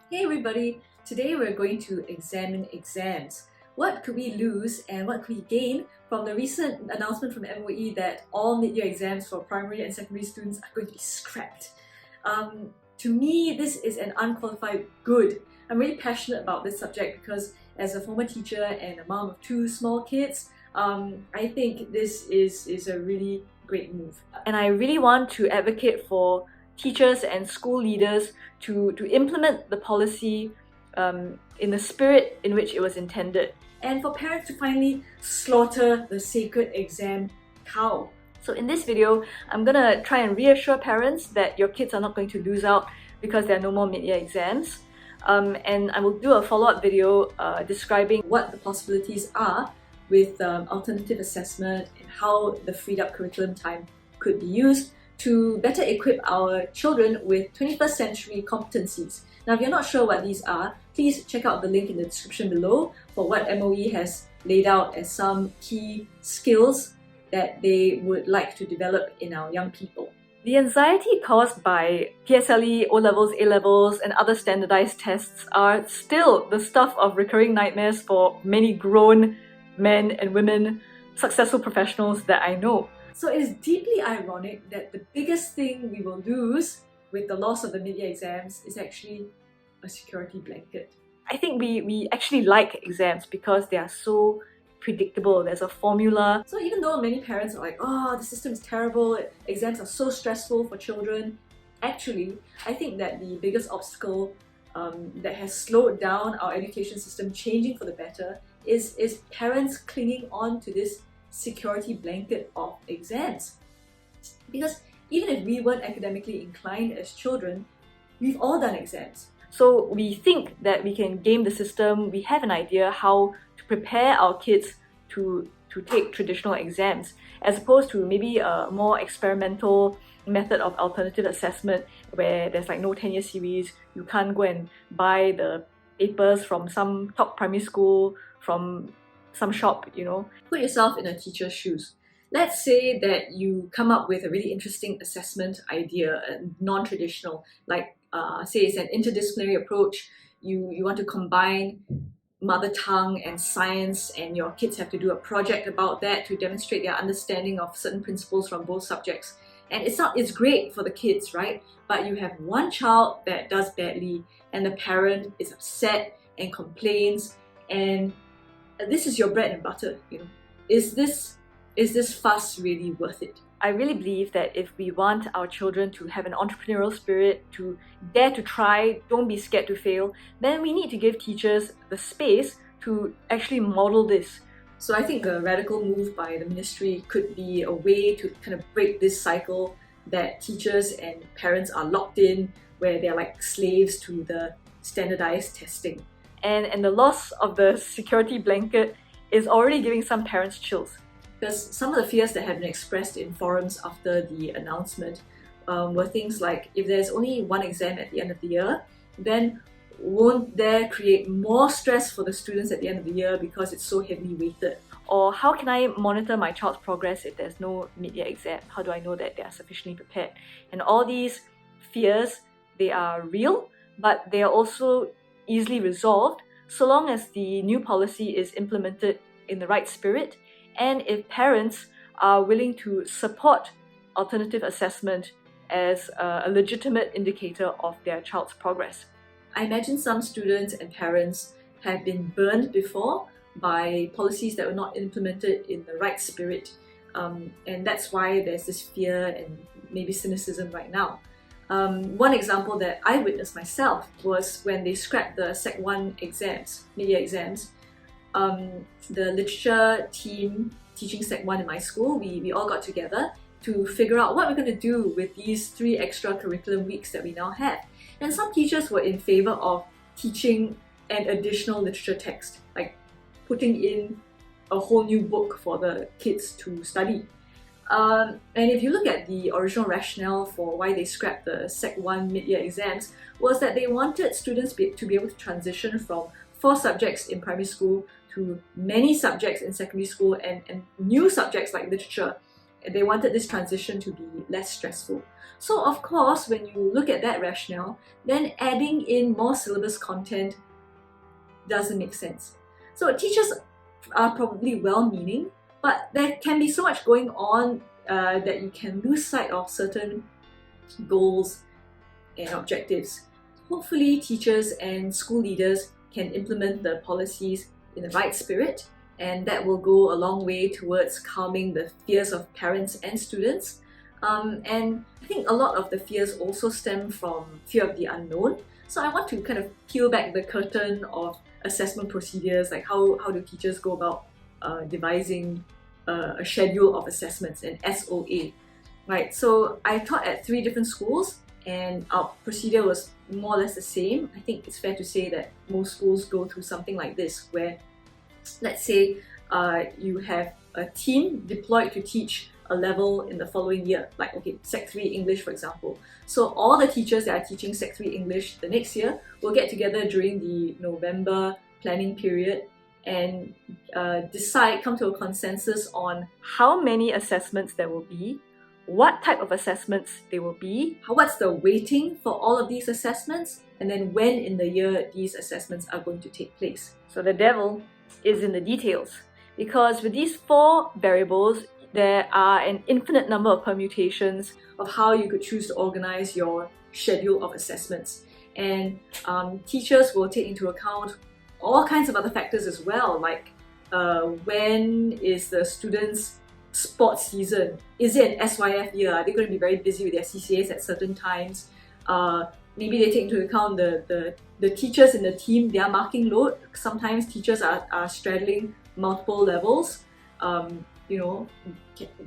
Hey everybody! Today we're going to examine exams. What could we lose and what could we gain from the recent announcement from MOE that all mid-year exams for primary and secondary students are going to be scrapped? To me, this is an unqualified good. I'm really passionate about this subject because as a former teacher and a mom of two small kids, I think this is a really great move. And I really want to advocate for teachers and school leaders to implement the policy in the spirit in which it was intended. And for parents to finally slaughter the sacred exam cow. So in this video, I'm gonna try and reassure parents that your kids are not going to lose out because there are no more mid-year exams. And I will do a follow-up video describing what the possibilities are with alternative assessment and how the freed up curriculum time could be used to better equip our children with 21st century competencies. Now, if you're not sure what these are, please check out the link in the description below for what MOE has laid out as some key skills that they would like to develop in our young people. The anxiety caused by PSLE, O-levels, A-levels, and other standardized tests are still the stuff of recurring nightmares for many grown men and women, successful professionals that I know. So it is deeply ironic that the biggest thing we will lose with the loss of the mid-year exams is actually a security blanket. I think we actually like exams because they are so predictable. There's a formula. So even though many parents are like, oh, the system is terrible, exams are so stressful for children, actually, I think that the biggest obstacle that has slowed down our education system changing for the better is parents clinging on to this security blanket of exams. Because even if we weren't academically inclined as children, we've all done exams. So we think that we can game the system. We have an idea how to prepare our kids to take traditional exams, as opposed to maybe a more experimental method of alternative assessment where there's like no 10-year series. You can't go and buy the papers from some top primary school, from some shop, you know. Put yourself in a teacher's shoes. Let's say that you come up with a really interesting assessment idea, non-traditional, like say it's an interdisciplinary approach. You want to combine mother tongue and science, and your kids have to do a project about that to demonstrate their understanding of certain principles from both subjects. And it's great for the kids, right? But you have one child that does badly and the parent is upset and complains, and this is your bread and butter, you know. Is this fuss really worth it? I really believe that if we want our children to have an entrepreneurial spirit, to dare to try, don't be scared to fail, then we need to give teachers the space to actually model this. So I think a radical move by the ministry could be a way to kind of break this cycle that teachers and parents are locked in, where they're like slaves to the standardized testing. And the loss of the security blanket is already giving some parents chills. Because some of the fears that have been expressed in forums after the announcement were things like, if there's only one exam at the end of the year, then won't there create more stress for the students at the end of the year because it's so heavily weighted? Or how can I monitor my child's progress if there's no mid-year exam? How do I know that they are sufficiently prepared? And all these fears, they are real, but they are also easily resolved so long as the new policy is implemented in the right spirit, and if parents are willing to support alternative assessment as a legitimate indicator of their child's progress. I imagine some students and parents have been burned before by policies that were not implemented in the right spirit, and that's why there's this fear and maybe cynicism right now. One example that I witnessed myself was when they scrapped the Sec 1 exams, mid-year exams. The literature team teaching Sec 1 in my school, we all got together to figure out what we're going to do with these 3 extra curriculum weeks that we now have. And some teachers were in favor of teaching an additional literature text, like putting in a whole new book for the kids to study. And if you look at the original rationale for why they scrapped the Sec 1 mid-year exams, was that they wanted students to be able to transition from 4 subjects in primary school to many subjects in secondary school and new subjects like literature They wanted this transition to be less stressful. So of course, when you look at that rationale, then adding in more syllabus content doesn't make sense. So teachers are probably well-meaning, but there can be so much going on that you can lose sight of certain goals and objectives. Hopefully teachers and school leaders can implement the policies in the right spirit, and that will go a long way towards calming the fears of parents and students. And I think a lot of the fears also stem from fear of the unknown. So I want to kind of peel back the curtain of assessment procedures, like how do teachers go about devising a schedule of assessments, an SOA, right? So I taught at 3 different schools, and our procedure was more or less the same. I think it's fair to say that most schools go through something like this, where let's say you have a team deployed to teach a level in the following year, like Sec 3 English for example. So all the teachers that are teaching Sec 3 English the next year will get together during the November planning period and come to a consensus on how many assessments there will be, what type of assessments they will be, what's the weighting for all of these assessments, and then when in the year these assessments are going to take place. So the devil is in the details, because with these 4 variables, there are an infinite number of permutations of how you could choose to organize your schedule of assessments. And teachers will take into account all kinds of other factors as well, like when is the students' sports season? Is it an SYF year? Are they going to be very busy with their CCAs at certain times? Maybe they take into account the teachers in the team, their marking load. Sometimes teachers are straddling multiple levels.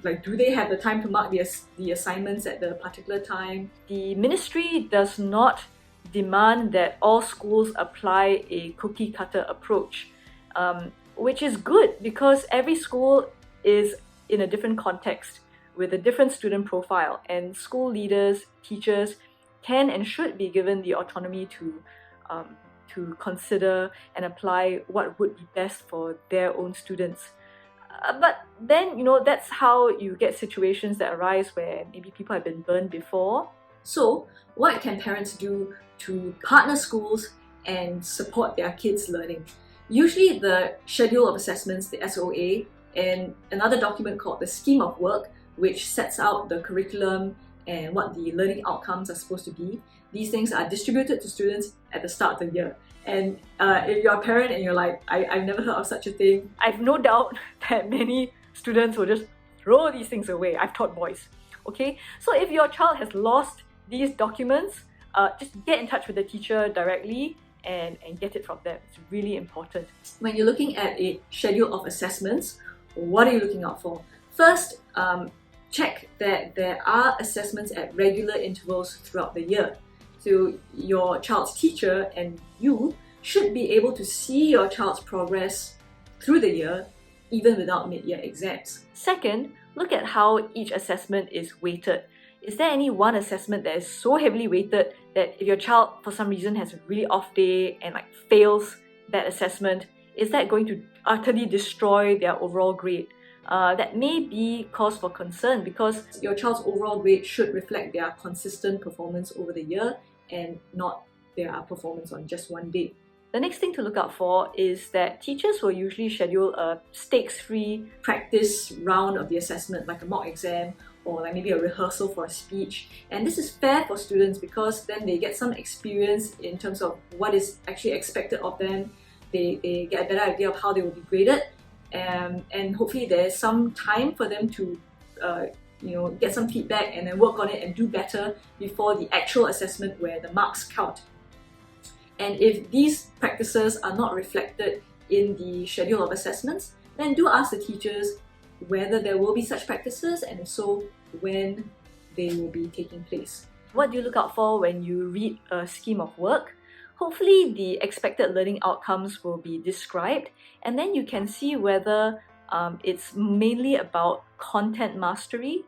Like, do they have the time to mark the assignments at the particular time? The ministry does not demand that all schools apply a cookie cutter approach, which is good because every school is in a different context with a different student profile, and school leaders, teachers can and should be given the autonomy to consider and apply what would be best for their own students. But then, that's how you get situations that arise where maybe people have been burned before. So, what can parents do to partner schools and support their kids' learning? Usually the schedule of assessments, the SOA, and another document called the scheme of work, which sets out the curriculum and what the learning outcomes are supposed to be. These things are distributed to students at the start of the year. And if you're a parent and you're like, I've never heard of such a thing, I've no doubt that many students will just throw these things away. I've taught boys. Okay, so if your child has lost these documents, just get in touch with the teacher directly and get it from them. It's really important. When you're looking at a schedule of assessments, what are you looking out for? First, check that there are assessments at regular intervals throughout the year. So your child's teacher and you should be able to see your child's progress through the year, even without mid-year exams. Second, look at how each assessment is weighted. Is there any one assessment that is so heavily weighted that if your child for some reason has a really off day and fails that assessment, is that going to utterly destroy their overall grade? That may be cause for concern, because your child's overall grade should reflect their consistent performance over the year and not their performance on just one day. The next thing to look out for is that teachers will usually schedule a stakes-free practice round of the assessment, like a mock exam or maybe a rehearsal for a speech. And this is fair for students because then they get some experience in terms of what is actually expected of them. They get a better idea of how they will be graded, and hopefully there's some time for them to get some feedback and then work on it and do better before the actual assessment where the marks count. And if these practices are not reflected in the schedule of assessments, then do ask the teachers whether there will be such practices, and if so, when they will be taking place. What do you look out for when you read a scheme of work? Hopefully the expected learning outcomes will be described, and then you can see whether it's mainly about content mastery,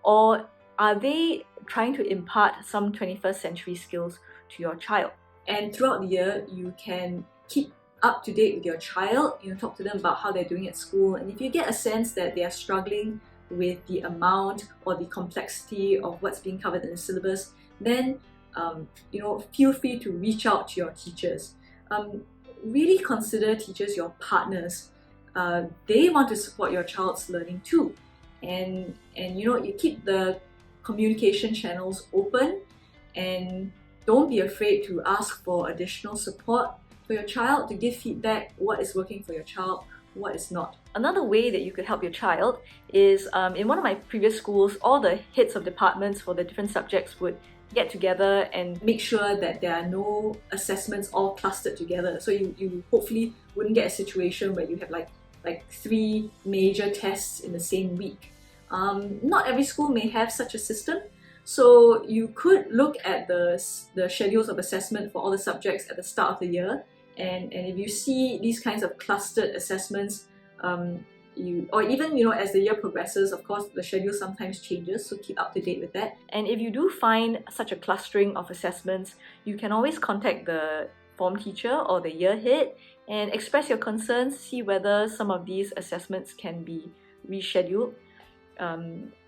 or are they trying to impart some 21st century skills to your child. And throughout the year, you can keep up to date with your child, talk to them about how they're doing at school. And if you get a sense that they are struggling with the amount or the complexity of what's being covered in the syllabus, then feel free to reach out to your teachers. Really consider teachers your partners. They want to support your child's learning too, and you keep the communication channels open, and don't be afraid to ask for additional support for your child, to give feedback what is working for your child, what is not. Another way that you could help your child is in one of my previous schools, all the heads of departments for the different subjects would get together and make sure that there are no assessments all clustered together. So you hopefully wouldn't get a situation where you have like 3 major tests in the same week. Not every school may have such a system, so you could look at the schedules of assessment for all the subjects at the start of the year, and if you see these kinds of clustered assessments, or even as the year progresses, of course the schedule sometimes changes, so keep up to date with that. And if you do find such a clustering of assessments, you can always contact the form teacher or the year head and express your concerns, see whether some of these assessments can be rescheduled.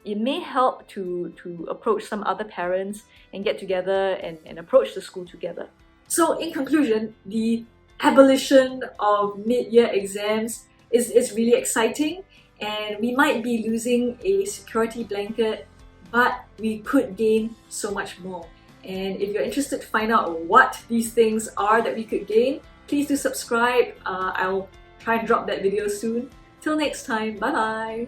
It may help to approach some other parents and get together and approach the school together. So in conclusion, the abolition of mid-year exams is really exciting, and we might be losing a security blanket, but we could gain so much more. And if you're interested to find out what these things are that we could gain, please do subscribe. I'll try and drop that video soon. Till next time, bye bye!